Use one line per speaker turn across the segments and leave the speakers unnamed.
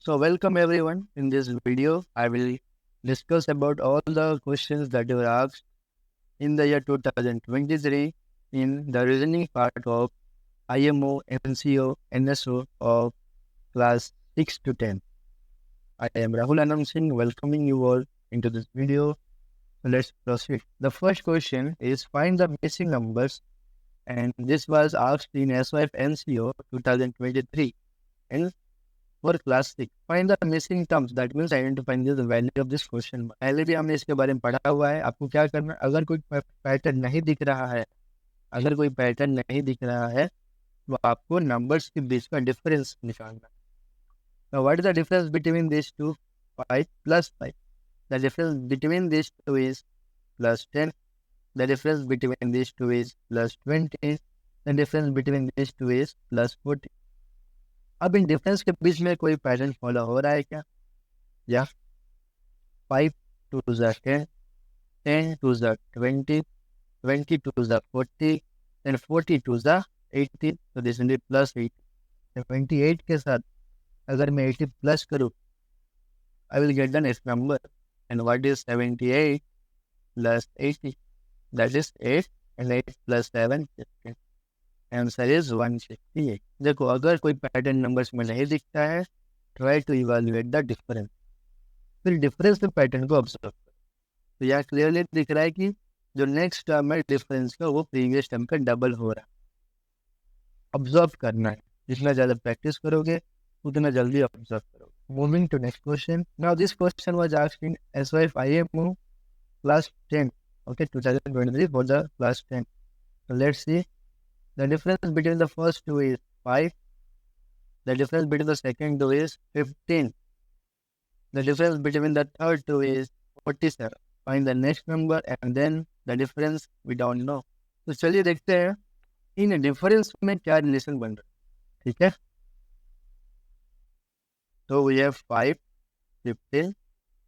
So welcome everyone. In this video, I will discuss about all the questions that were asked in the year 2023 in the reasoning part of IMO, MCO, NSO of class 6 to 10. I am Rahul Anand Singh welcoming you all into this video. So let's proceed. The first question is find the missing numbers, and this was asked in SYF NCO 2023 and for class 6 find the missing terms, that means identifying the value of this question. पहले भी हमने इसके बारे में पढ़ा हुआ है. आपको क्या करना है, अगर कोई पैटर्न नहीं दिख रहा है तो आपको नंबर्स के बीच का डिफरेंस निकालना है. Now what is the difference between these two? 5 plus 5. The difference between these two is plus 10. The difference between these two is plus 20. The difference between these two is plus 40. अब in difference के बीच में कोई pattern follow हो रहा है क्या? या 5 to the 10, 10 to the 20, 20 to the 40, then 40 to the 80. तो दिस विल बी प्लस 80. 28 के साथ अगर मैं 80 प्लस करूँ, I will get the next number. And what is 78 plus 80? That is 8, and 8 plus 7, 15. Answer is 168. देखो, अगर कोई पैटर्न नंबर्स में नहीं दिखता है, try to evaluate the difference. फिर डिफरेंस में पैटर्न को ऑब्जर्व करो. तो यहाँ क्लियरली दिख रहा है कि जो नेक्स्ट टर्म है डिफरेंस का वो प्रीवियस टर्म का डबल हो रहा है. ऑब्जर्व करना है. जितना ज़्यादा प्रैक्टिस करोगे उतना जल्दी ऑब्जर्व करोगे. Moving to next question. Now this question was asked in SYF IMO class 10, okay, 2023 for the class 10. So let's see. The difference between the first two is 5. The difference between the second two is 15. The difference between the third two is 47. Find the next number and then the difference we don't know. तो चलिए देखते हैं in difference में क्या relation बन रहा है. ठीक है, तो we have 5, 15,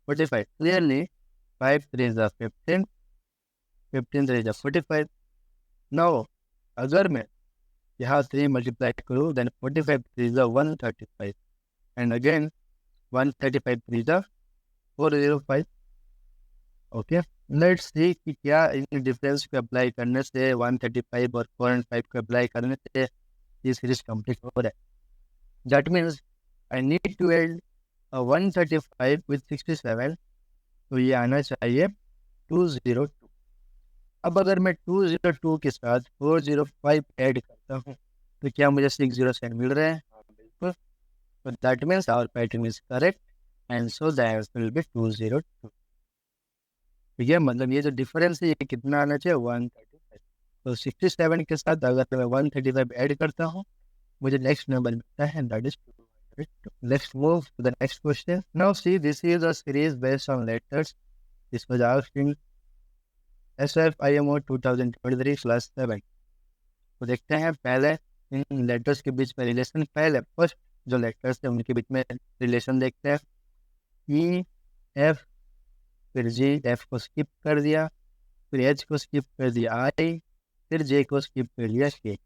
45. Clearly 5 3 is 15, 15 3 is 45. Now अगर मैं यहाँ 3 मल्टीप्लाई करूँ, then 45 3 is 135, and again 135 3 is 405. Okay, let's see कि क्या इन डिफरेंस को अप्लाई करने से 135 और 405 को अप्लाई करने से ये सीरीज कंप्लीट हो रहा है. That means I need to add 135 with 67, तो ये आना चाहिए 202. अब अगर मैं 202 के साथ 405 ऐड करता हूँ तो क्या मुझे 607 मिल रहे हैं? बिल्कुल. तो that means our pattern is correct, and so the answer will be 202. ठीक है, मतलब ये जो डिफरेंस है ये कितना आना चाहिए? 135. तो 67 के साथ अगर मैं 135 ऐड करता हूँ मुझे नेक्स्ट नंबर मिलता है, that is 202. Let's move to the next question. Now see, this is a series based on letters. This was asked in SYF IMO 2023 class 7. तो देखते हैं पहले इन लेटर्स के बीच में रिलेशन. पहले फर्स्ट जो लेटर्स है उनके बीच में रिलेशन देखते हैं. E, F, फिर G, F को स्किप कर दिया, फिर H को स्किप कर दिया I, फिर J को स्किप कर दिया K.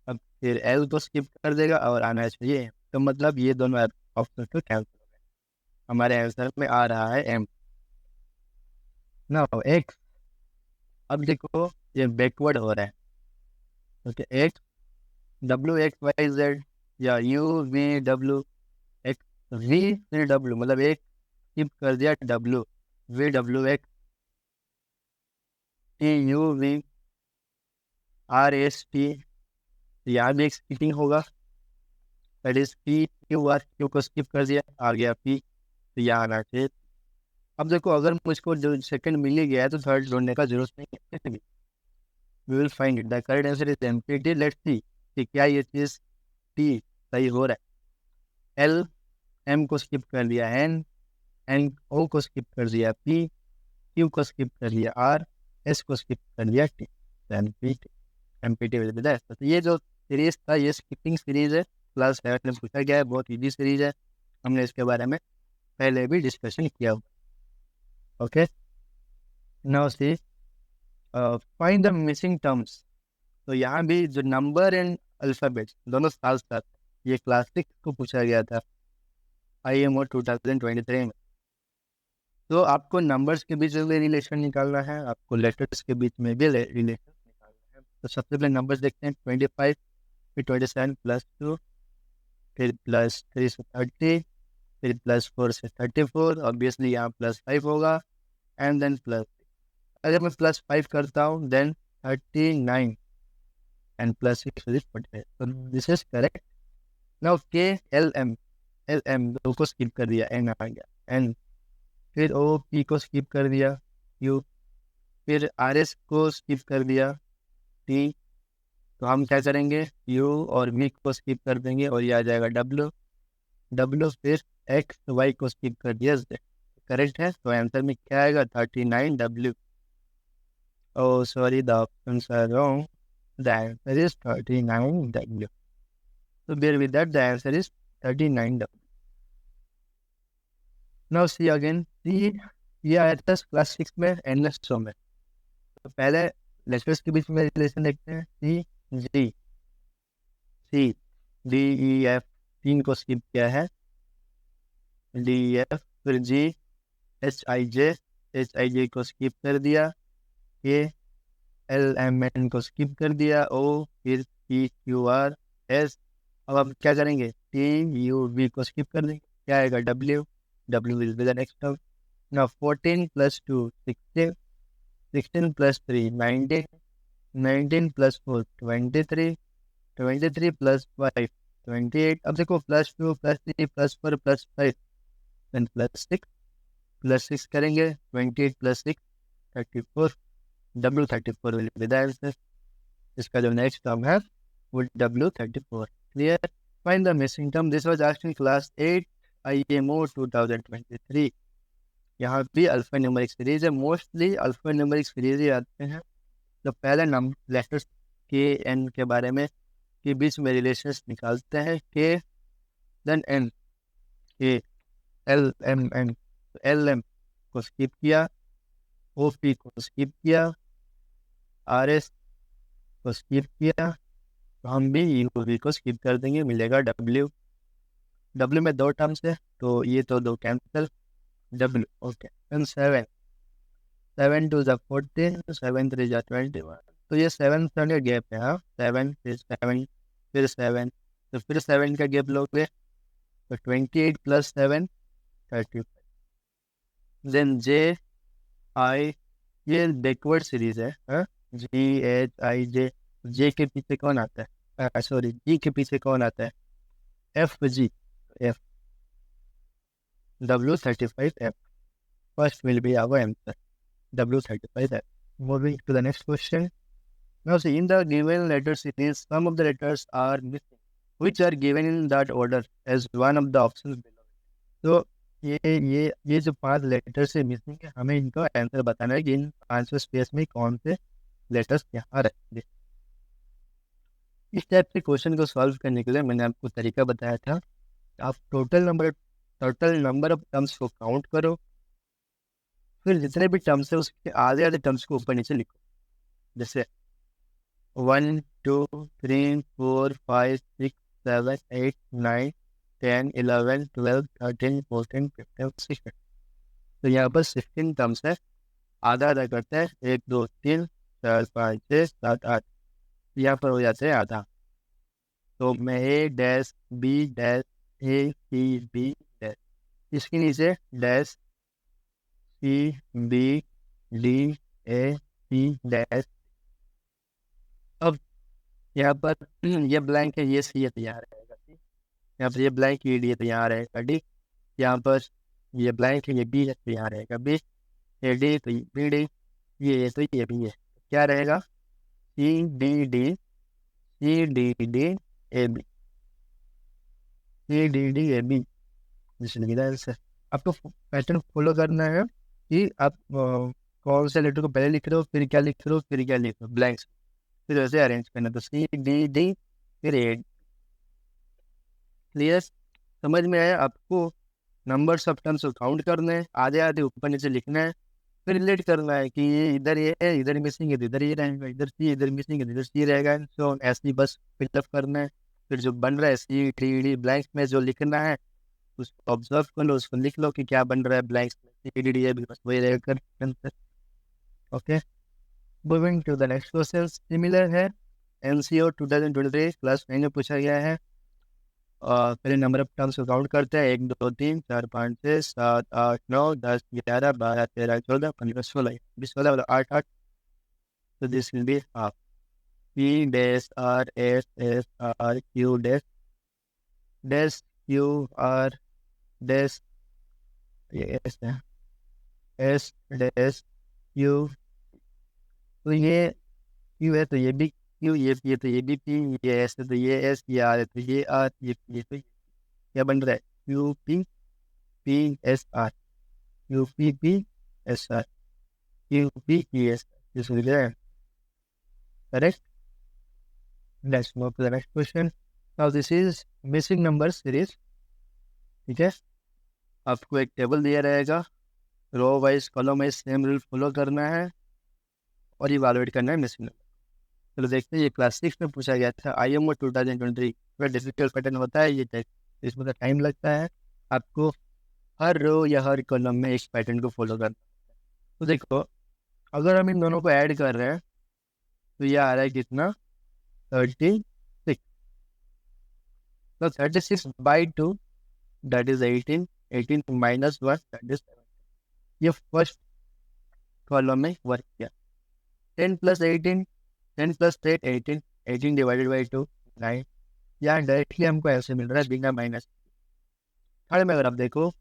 अब फिर L को स्किप कर देगा और आना चाहिए M. तो मतलब ये दोनों ऑप्शन तो कैंसिल हो गए. हमारे आंसर में आ रहा है M. Now X. अब देखो ये बैकवर्ड हो रहा है. Okay, X, W X Y Z या U V W X V फिर W, मतलब एक स्किप कर दिया W, V W X, T U V R S T. यहाँ भी एक स्किपिंग होगा, that is P Q R. Q को स्किप कर दिया, आ गया P, तो यहाँ आना चाहिए. अब देखो अगर मुझको जो सेकंड मिल ही गया है तो थर्ड ढूंढने का जरूरत नहीं है. We will find it. The correct answer is MPT. Let's see कि क्या ये चीज T सही हो रहा है. L, M को स्किप कर दिया N, N O को स्किप कर दिया P, Q को स्किप कर दिया R, S को स्किप कर दिया T. MPT will be that. तो ये जो सीरीज था ये स्किपिंग सीरीज है. क्लास 7 में पूछा गया है, बहुत इजी सीरीज है. हमने इसके बारे में पहले भी डिस्कशन किया हुआ. Okay, now see find the missing terms. तो यहाँ भी जो नंबर एंड अल्फाबेट दोनों साथ साथ, ये क्लास 6 को पूछा गया था. IMO 2023 में। तो आपको नंबर्स के बीच में रिलेशन निकालना है, आपको लेटर्स के बीच में भी रिलेशन निकालना है। तो सबसे पहले नंबर्स देखते हैं। 25, फिर 27 प्लस 2, फिर प्लस 3 से 30, फिर प्लस 4 से 34, ऑब्वियसली यहाँ प्लस 5 होगा, एंड देन प्लस। अगर मैं प्लस 5 करता हूँ देन 39 एंड प्लस 6 इज 45। तो दिस इज करेक्ट। नाउ के एल एम दो को स्किप कर दिया, एन आ गया एन, फिर ओ पी को स्किप कर दिया यू, फिर आर एस को स्किप कर दिया टी। तो हम क्या करेंगे, यू और वी को स्किप कर देंगे और ये आ जाएगा डब्ल्यू डब्ल्यू, फिर एक्स वाई को स्किप कर दिया Z। करेक्ट है। तो आंसर में क्या आएगा, 39W। Oh, sorry, the options are wrong. The answer is 39W. So bear with that, the answer is 39W. Now see again, see, ये आया था क्लास 6 में एंडलेस शो में। तो पहले लेटर्स के बीच में रिलेशन देखते हैं। सी जी, सी डी ई एफ, 3 को स्किप किया है, डी एफ, फिर जी एच आई जे को स्किप कर दिया, ए एल एम एन को स्किप कर दिया, ओ फिर पी क्यू आर एस। अब हम क्या करेंगे, टी यू वी को स्किप कर देंगे, क्या आएगा W, W will be the next term. Now 14 plus 2 16, 16 plus 3 19, 19 plus 4 23, 23 plus 5 28। अब देखो plus 2 plus 3 plus 4 plus 5 then plus 6, plus 6 करेंगे, 28 plus 6 34, W34 will be the answer. इसका जो नेक्स्ट टर्म है वो W34। Clear. Find the missing term. This was asked in class 8 IMO 2023। यहाँ भी alpha numeric series है, मोस्टली अल्फा न्यूमेरिक सीरीज ही आते हैं। तो पहले नंबर लेटर्स के एन के बारे में के बीच में रिलेशंस निकालते हैं। K then N, K L M N, L M को स्किप किया, ओ पी को स्किप किया, आर एस को स्किप किया, तो हम भी यू वी को स्किप कर देंगे, मिलेगा डब्ल्यू। डब्ल्यू में 2 टर्म्स है तो ये तो 2 कैंसिल, डब्ल्यू ओके। एंड 7, 7 2 जा 14, 7 3 जा 21। तो ये 7 का गैप है। हाँ, 7 फिर 7 फिर 7, तो फिर 7 का गैप लोगे तो 28 प्लस 7 35। देन जे आई, ये बैकवर्ड सीरीज है। हाँ, जी एच आई जे, जे के पीछे कौन आता है, सॉरी जी के पीछे कौन आता है, F G, F W35 F. First will be our answer, W35 F. Moving to the next question. Now see, in the given letter series, some of the letters are missing, which are given in that order as one of the options below. तो ये जो 5 letters है missing है, हमें इनका answer बताना है कि इन 5 स्पेस में कौन से लेटर्स यहाँ रहेंगे। इस टाइप के क्वेश्चन को सॉल्व करने के लिए मैंने आपको तरीका बताया था। आप टोटल नंबर ऑफ टर्म्स को काउंट करो, फिर जितने भी टर्म्स है उसके आधे आधे टर्म्स को ऊपर नीचे लिखो। जैसे 1 2 3 4 5 6 7 8 9 10 11 12 13 14 15 16। तो यहाँ पर 16 टर्म्स है, आधा आधा करते हैं 1 2 3 4 5 6 7 8, यहाँ पर हो जाते हैं आधा। तो मैं A dash B dash A C B dash, इसके नीचे dash C B D A C dash. अब यहाँ पर ये ब्लैंक है, ये सी है तो यहाँ रहेगा सी, यहाँ पर ये ब्लैंक ये डी है तो यहाँ रहेगा डी, यहाँ पर ये ब्लैंक है ये बी है तो यहाँ रहेगा बी, ये डी तो बी डी, ये तो ये भी है, क्या रहेगा C D D, C D D A B, C D D A B. Answer आपको पैटर्न फॉलो करना है कि आप कौन से लेटर को पहले लिख रहे हो, फिर क्या लिख रहे हो, फिर क्या लिख रहे हो, ब्लैंक्स फिर वैसे अरेंज करना। तो सी डी डी फिर ए। क्लियर, समझ में आया आपको। नंबर्स ऑफ टर्म्स को काउंट करना है, आधे आधे ऊपर नीचे लिखना है, फिर रिलेट करना है कि ये इधर ये है, इधर मिसिंग है तो इधर ये रहेगा, इधर सी इधर मिसिंग है तो इधर सी रहेगा। सो ऐसे ही बस फिलअप करना है। फिर जो बन रहा है सी डी डी ब्लैंक में जो लिखना है उसको ऑब्जर्व कर लो, उसको लिख लो कि क्या बन रहा है ब्लैंक में, बस वही रहेगा answer. Okay, moving to the next question, similar है एनसीओ 2023 क्लास 9 में पूछा गया है। पहले नंबर ऑफ टर्म्स को काउंट करते हैं, 1 2 3 4 5 6 7 8 9 10 11 12 13 14 15 16 20 16 मतलब 8 8, तो this will be half. P dash R S S R Q dash Q R dash, ये एस है, एस डैश क्यू, तो ये क्यू है तो ये भी क्यू, ये तो ये भी पी, ये एस है तो ये एस, ये आर है तो ये आर, ये तो क्या बन रहा है, Q P P S R, Q P S R, Q P S R, this will be correct. Let's move to the next question. Now this is missing number series. ठीक है, आपको एक टेबल दिया रहेगा, row wise column wise same rule follow करना है और evaluate करना है मिसिंग नंबर। चलो देखते हैं, ये क्लास 6 में पूछा गया था, IMO 2023। थोड़ा डिफिकल्ट पैटर्न होता है ये टेस्ट, इसमें तो टाइम लगता है, आपको हर रो या हर कॉलम में एक पैटर्न को फॉलो करना है। तो देखो, अगर हम इन दोनों को ऐड कर रहे हैं तो ये आ रहा है कितना, 36। तो 36/2 that is 18, 18 minus 1 that is 7। ये फर्स्ट कॉलम में वर्क किया। 10 + 18, 10 + 8 18, 18 डिवाइडेड बाई 2 9। यहाँ डायरेक्टली हमको ऐसे मिल रहा है बिना माइनस। थर्ड में अगर आप देखो,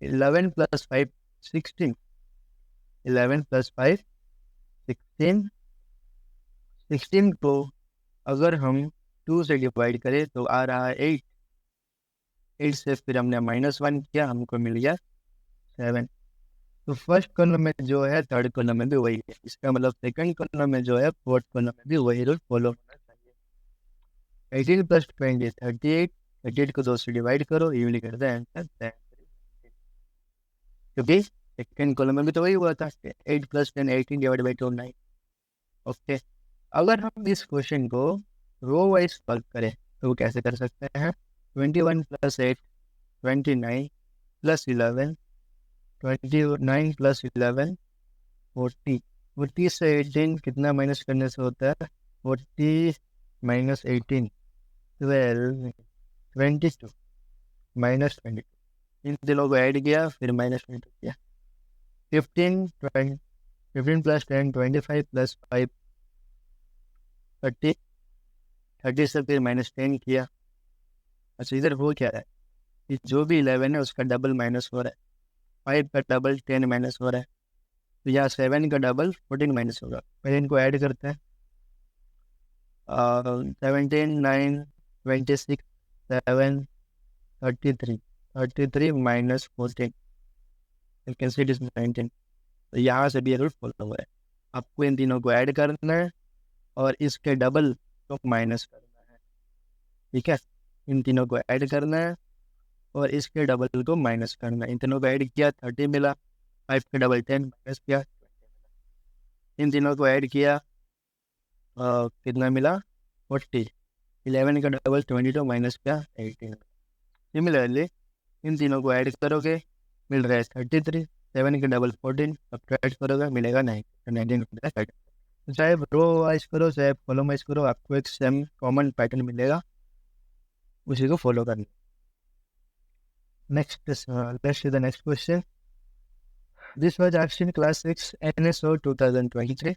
11 + 5 16, 11 + 5 16, 16 को अगर हम 2 से डिवाइड करें तो आ रहा है 8, 8 से फिर हमने -1 किया, हमको मिल गया 7। तो फर्स्ट कॉलम में जो है थर्ड कॉलम में भी वही है, इसका मतलब सेकंड कॉलम में जो है फोर्थ कॉलम में भी वही रूल फॉलो होना चाहिए। 18 + 20 38, 38 को 2 से डिवाइड करो, ये लिख दें आंसर, क्योंकि सेकंड कॉलम में भी तो वही हुआ था, 8 + 10 18 डिवाइड बाई 2 9। ओके, अगर हम इस क्वेश्चन को रो वाइज सॉल्व करें तो वो कैसे कर सकते हैं, 21 + 8 29 + 11, 29 + 11 40, 40 से 18 कितना माइनस करने से होता है, 40 - 18 12 22 -22, इन तीनों को ऐड किया फिर -22 किया। 15 20, 15 + 10 25 + 5 30, 30 से फिर -10 किया। अच्छा, इधर हो क्या रहा है कि जो भी 11 है उसका डबल माइनस हो रहा है, 5 का डबल 10 माइनस हो रहा है, तो यहाँ 7 का डबल 14 माइनस होगा। पहले इनको ऐड करते हैं, 17 9 26 7 33, 33 - 14, you can see it is 19। तो यहाँ से भी ये रूल फॉलो हुआ है, आपको इन तीनों को ऐड करना है और इसके डबल को माइनस करना है। ठीक है, इन तीनों को ऐड करना है और इसके डबल को माइनस करना है। इन तीनों को ऐड किया 30 मिला, 5 के डबल 10 माइनस किया 20 मिला। इन तीनों को ऐड किया कितना मिला 40, 11 का डबल 22 माइनस किया 18। सिमिलरली इन तीनों को ऐड करोगे मिल रहा है 33, 7 के डबल 14, सब्ट्रैक्ट करोगे मिलेगा 9, तो 19 मिलेगा 30। चाहे रो वाइज करो चाहे कॉलम वाइज करो, आपको एक सेम कॉमन पैटर्न मिलेगा, उसी को फॉलो करना। Next, let's see the next question. This was asked in class 6 NSO 2023।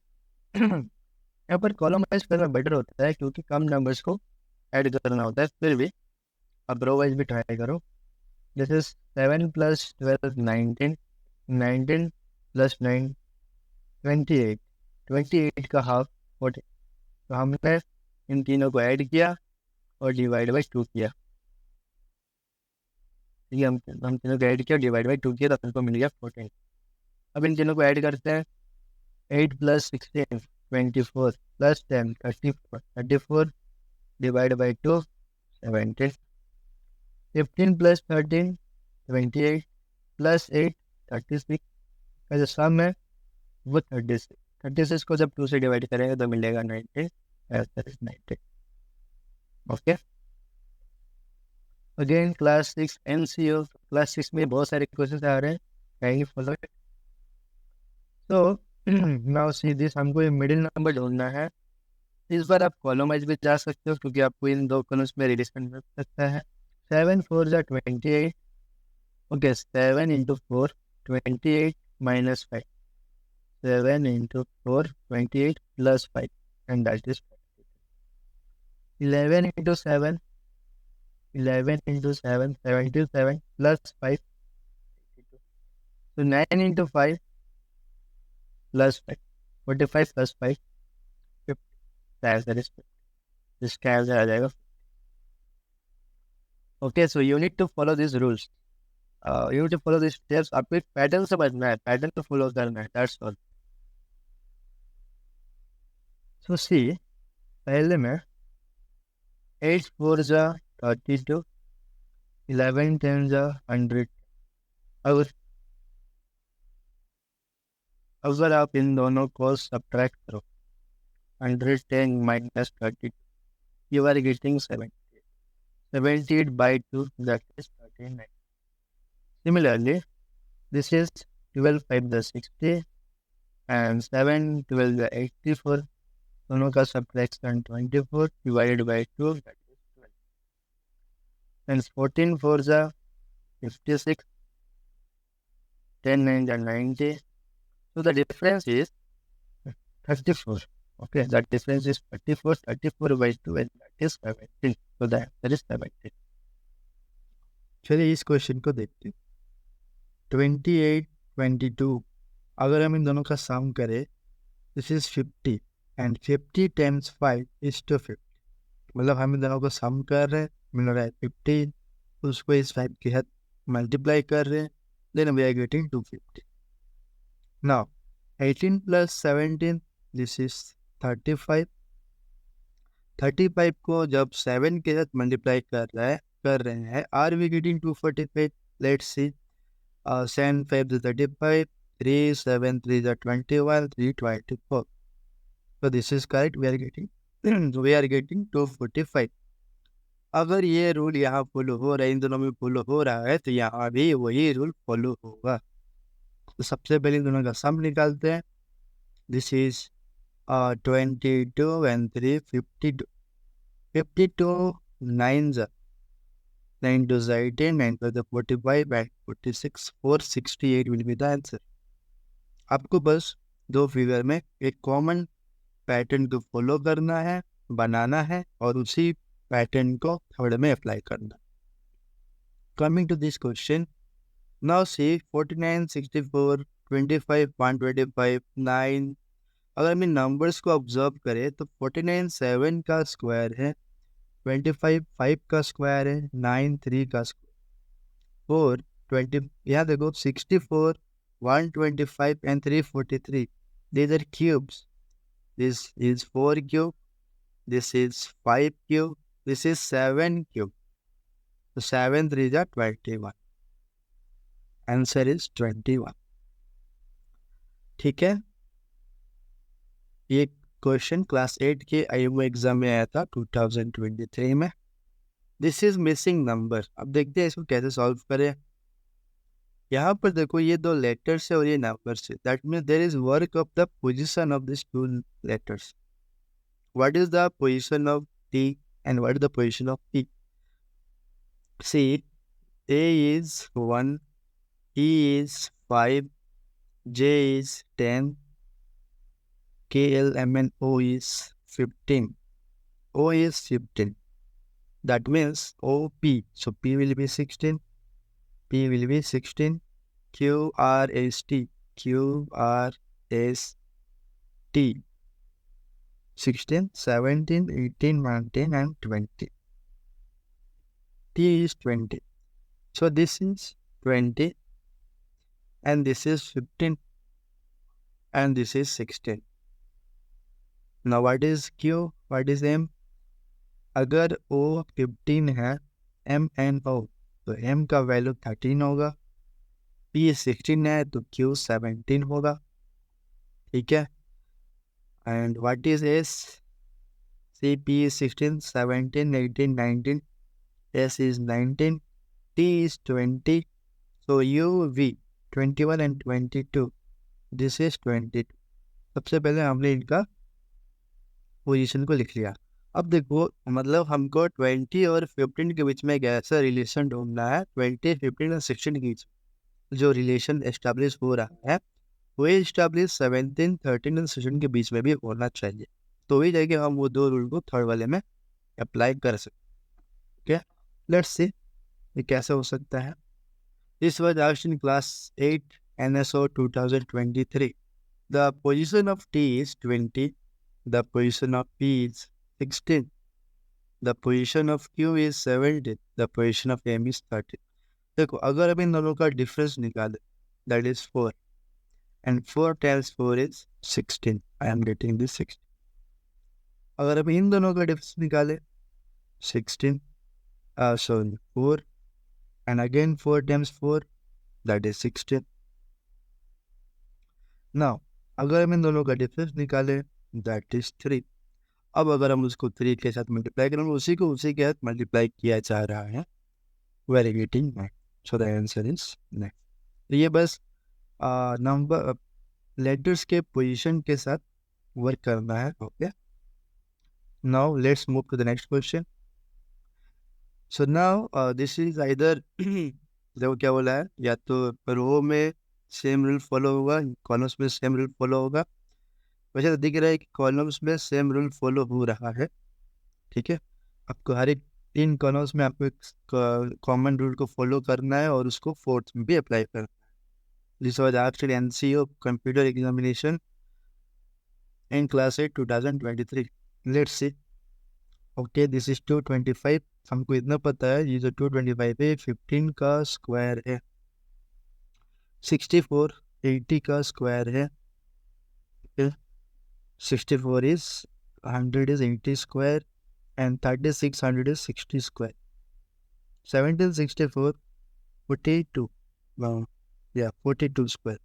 यहाँ पर कॉलम वाइज करना बेटर होता है क्योंकि कम नंबर्स को ऐड करना होता है, फिर भी आप रो वाइज भी ट्राई करो। जैसे 7 + 12 19, 19 + 9 28, 28 का हाफ 40। तो हमने इन तीनों को ऐड किया और डिवाइड बाई 2 किया। ठीक है, हम तीनों को ऐड किया डिवाइड बाई 2 किया तो हमको मिल गया 14। अब इन तीनों को ऐड करते हैं, 8 + 16 24 + 10 34, 34 डिवाइड बाई 2 17, 15 + 13 28 + 8 36 का जो सम है वो 36, 36 को जब 2 से डिवाइड करेंगे तो मिलेगा 19, 19। Okay, again class 6 MCO, class 6 में बहुत सारे क्वेश्चन आ रहे हैं, काइंडली फॉलो इट। तो नाउ सी दिस, हमको ये मिडिल नंबर ढूंढना है। इस बार आप कॉलम वाइज भी जा सकते हो, क्योंकि आपको इन दो कॉलम्स में रिलेशन मिल सकता है। 7 4 जा 28, okay 7 into 4 28 minus 5, 7 into 4 28 plus 5 and that is 11 into 7, 11 into 7, 77 plus 5. So 9 into 5 plus 5. 45 plus 5, 50. The answer is 50. इसका आंसर आ जाएगा। Okay, so you need to follow these rules. You need to follow these steps. आपको एक pattern समझना है, pattern को follow करना है, that's all. So see, पहले में 8 4 जा 32, 11 10 जा 100। अगर आप इन दोनों को सब्ट्रैक्ट करो, 110 minus 32, you are getting 70. 78 by 2, that is 39. Similarly, this is 12 5 the 60 and 7 12 the 84. दोनों का subtraction 24 divided by 2, that is 12. And 14 4 the 56, 10 9 the 90. So the difference is 34. Okay, that difference is 34. 34 by 2, and that is 17. So the answer is 17.
चलिए इस question को देखते हैं। 28 22, अगर हम इन दोनों का सम करें, this is 50 and 50 times 5 is 250। मतलब हम इन दोनों को सम कर रहे हैं, मिल रहा है 50, उसको इस 5 के साथ मल्टीप्लाई कर रहे हैं, then we are getting 250। Now 18 प्लस 17, दिस इज 35। 35 को जब 7 के साथ मल्टीप्लाई कर रहे हैं, are we getting 245? Let's see, 7 5 is 35, 3 7 3 is 21, 3 24. So this is correct. We are getting 245. अगर ये रूल यहाँ फॉलो हो रहा है, इन दोनों में फॉलो हो रहा है, तो यहाँ भी वही रूल फॉलो होगा। तो सबसे पहले इन दोनों का सम निकालते हैं। This is 22 and 3 52. 52 9 9 to 18, 9 to the 45 and 46, 468 will be the answer. आपको बस दो फिगर में एक कॉमन पैटर्न को फॉलो करना है, बनाना है, और उसी पैटर्न को थर्ड में अप्लाई करना। Coming to this question, now see 49 64 25 125 9। अगर हम इन नंबर्स को ऑब्जर्व करें तो 49 7 का स्क्वायर है, 25 5 का स्क्वायर है, 9 3 का स्क्वायर, 4 20। यहाँ देखो 64 125 and 343, these are cubes. This is 4 cube, this is 5 cube, this is 7 cube. So 7 3 is 21. Answer is 21. ठीक है, ये क्वेश्चन क्लास 8 के आईएमओ एग्जाम में आया था 2023 में। This is missing number. अब देखते हैं इसको कैसे सॉल्व करें। यहाँ पर देखो ये दो लेटर्स है और ये नंबर्स है, that means there is work of the position of this two letters. What is the position of T and what is the position of T? See, A is 1, E is 5, J is 10, K L M N O is 15. O is 15. That means OP. So P will be 16. P will be 16. Q R S T. Q R S T. 16, 17, 18, 19 and 20. T is 20. So this is 20 and this is 15 and this is 16. Now what is Q? What is M? अगर O 15 है, M N O, तो M का value 13 होगा। P 16 है तो Q 17 होगा। ठीक है, and what is S? See, P 16 17 18 19, S is 19, T is 20. So U, V 21 and 22. This is 22. सबसे पहले हमने इनका पोजीशन को लिख लिया। अब देखो मतलब हमको 20 और 15 के बीच में एक ऐसा रिलेशन ढूंढना है, 20, 15 और 16 के बीच जो रिलेशन एस्टेब्लिश हो रहा है वो एस्टेब्लिश 17, 13 और 16 के बीच में भी होना चाहिए। तो वही जाके हम वो दो रूल को थर्ड वाले में अप्लाई कर सकते। ओके, लेट्स सी ये कैसे हो सकता है। This was asked in class 8 NSO 2023. The position of T is 20, the position of P is 16, the position of Q is 17, the position of M is 30. देखो अगर अब इन दोनों का डिफरेंस निकाले that is 4 and 4 times 4 is 16. I am getting this 16. अगर अब इन दोनों का डिफरेंस निकाले 16 sorry 4 and again 4 times 4 that is 16. Now अगर हम इन दोनों का डिफरेंस निकाले that is 3. अब अगर हम उसको 3 के साथ मल्टीप्लाई करें उसी को उसी के साथ मल्टीप्लाई किया जा रहा है, we are getting 9. So the answer is 9. तो ये बस नंबर लेटर्स के पोजीशन के साथ वर्क करना है। Okay, now let's move to the next question. So now this is either देखो क्या बोला है, या तो रो में सेम रूल फॉलो होगा, कॉलम्स में सेम रूल फॉलो होगा। वैसे तो दिख रहा है कि कॉलम्स में सेम रूल फॉलो हो रहा है, ठीक है। आपको हर एक 3 कॉलम्स में आपको एक कॉमन रूल को फॉलो करना है और उसको फोर्थ में भी अप्लाई करना है। This was actually NCO computer examination in class 8 2023. Let's see. Okay, this is 225. हमको इतना पता है ये जो 225 है 15 का स्क्वायर है, 64 80 का स्क्वायर है, 64 is 100 is 80 square and 36 100 is 60 square. 17 64 42. Wow. Yeah, 42 square.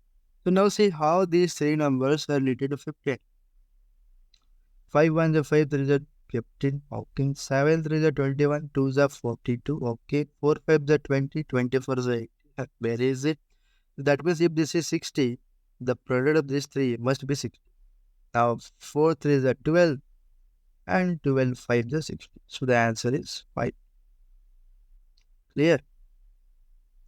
So now see how these three numbers are related to 15. 5 1s are 5, 3s are 15. Okay. 7 3s are 21, 2s are 42. Okay. 4 5s are 20, 24 is 80. Where is it? That means if this is 60, the product of these three must be 60. Now 4 3s are 12 and 12 5s are 60. So the answer is 5. Clear?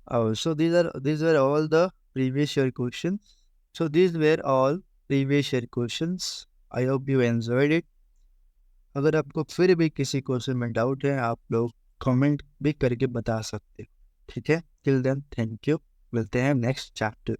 Oh, so these were all the previous year questions. So these were all previous year questions. I hope you enjoyed it. अगर आपको फिर भी किसी question में doubt है आप लोग comment भी करके बता सकते हो, ठीक है। टिल देन थैंक यू, मिलते हैं नेक्स्ट चैप्टर।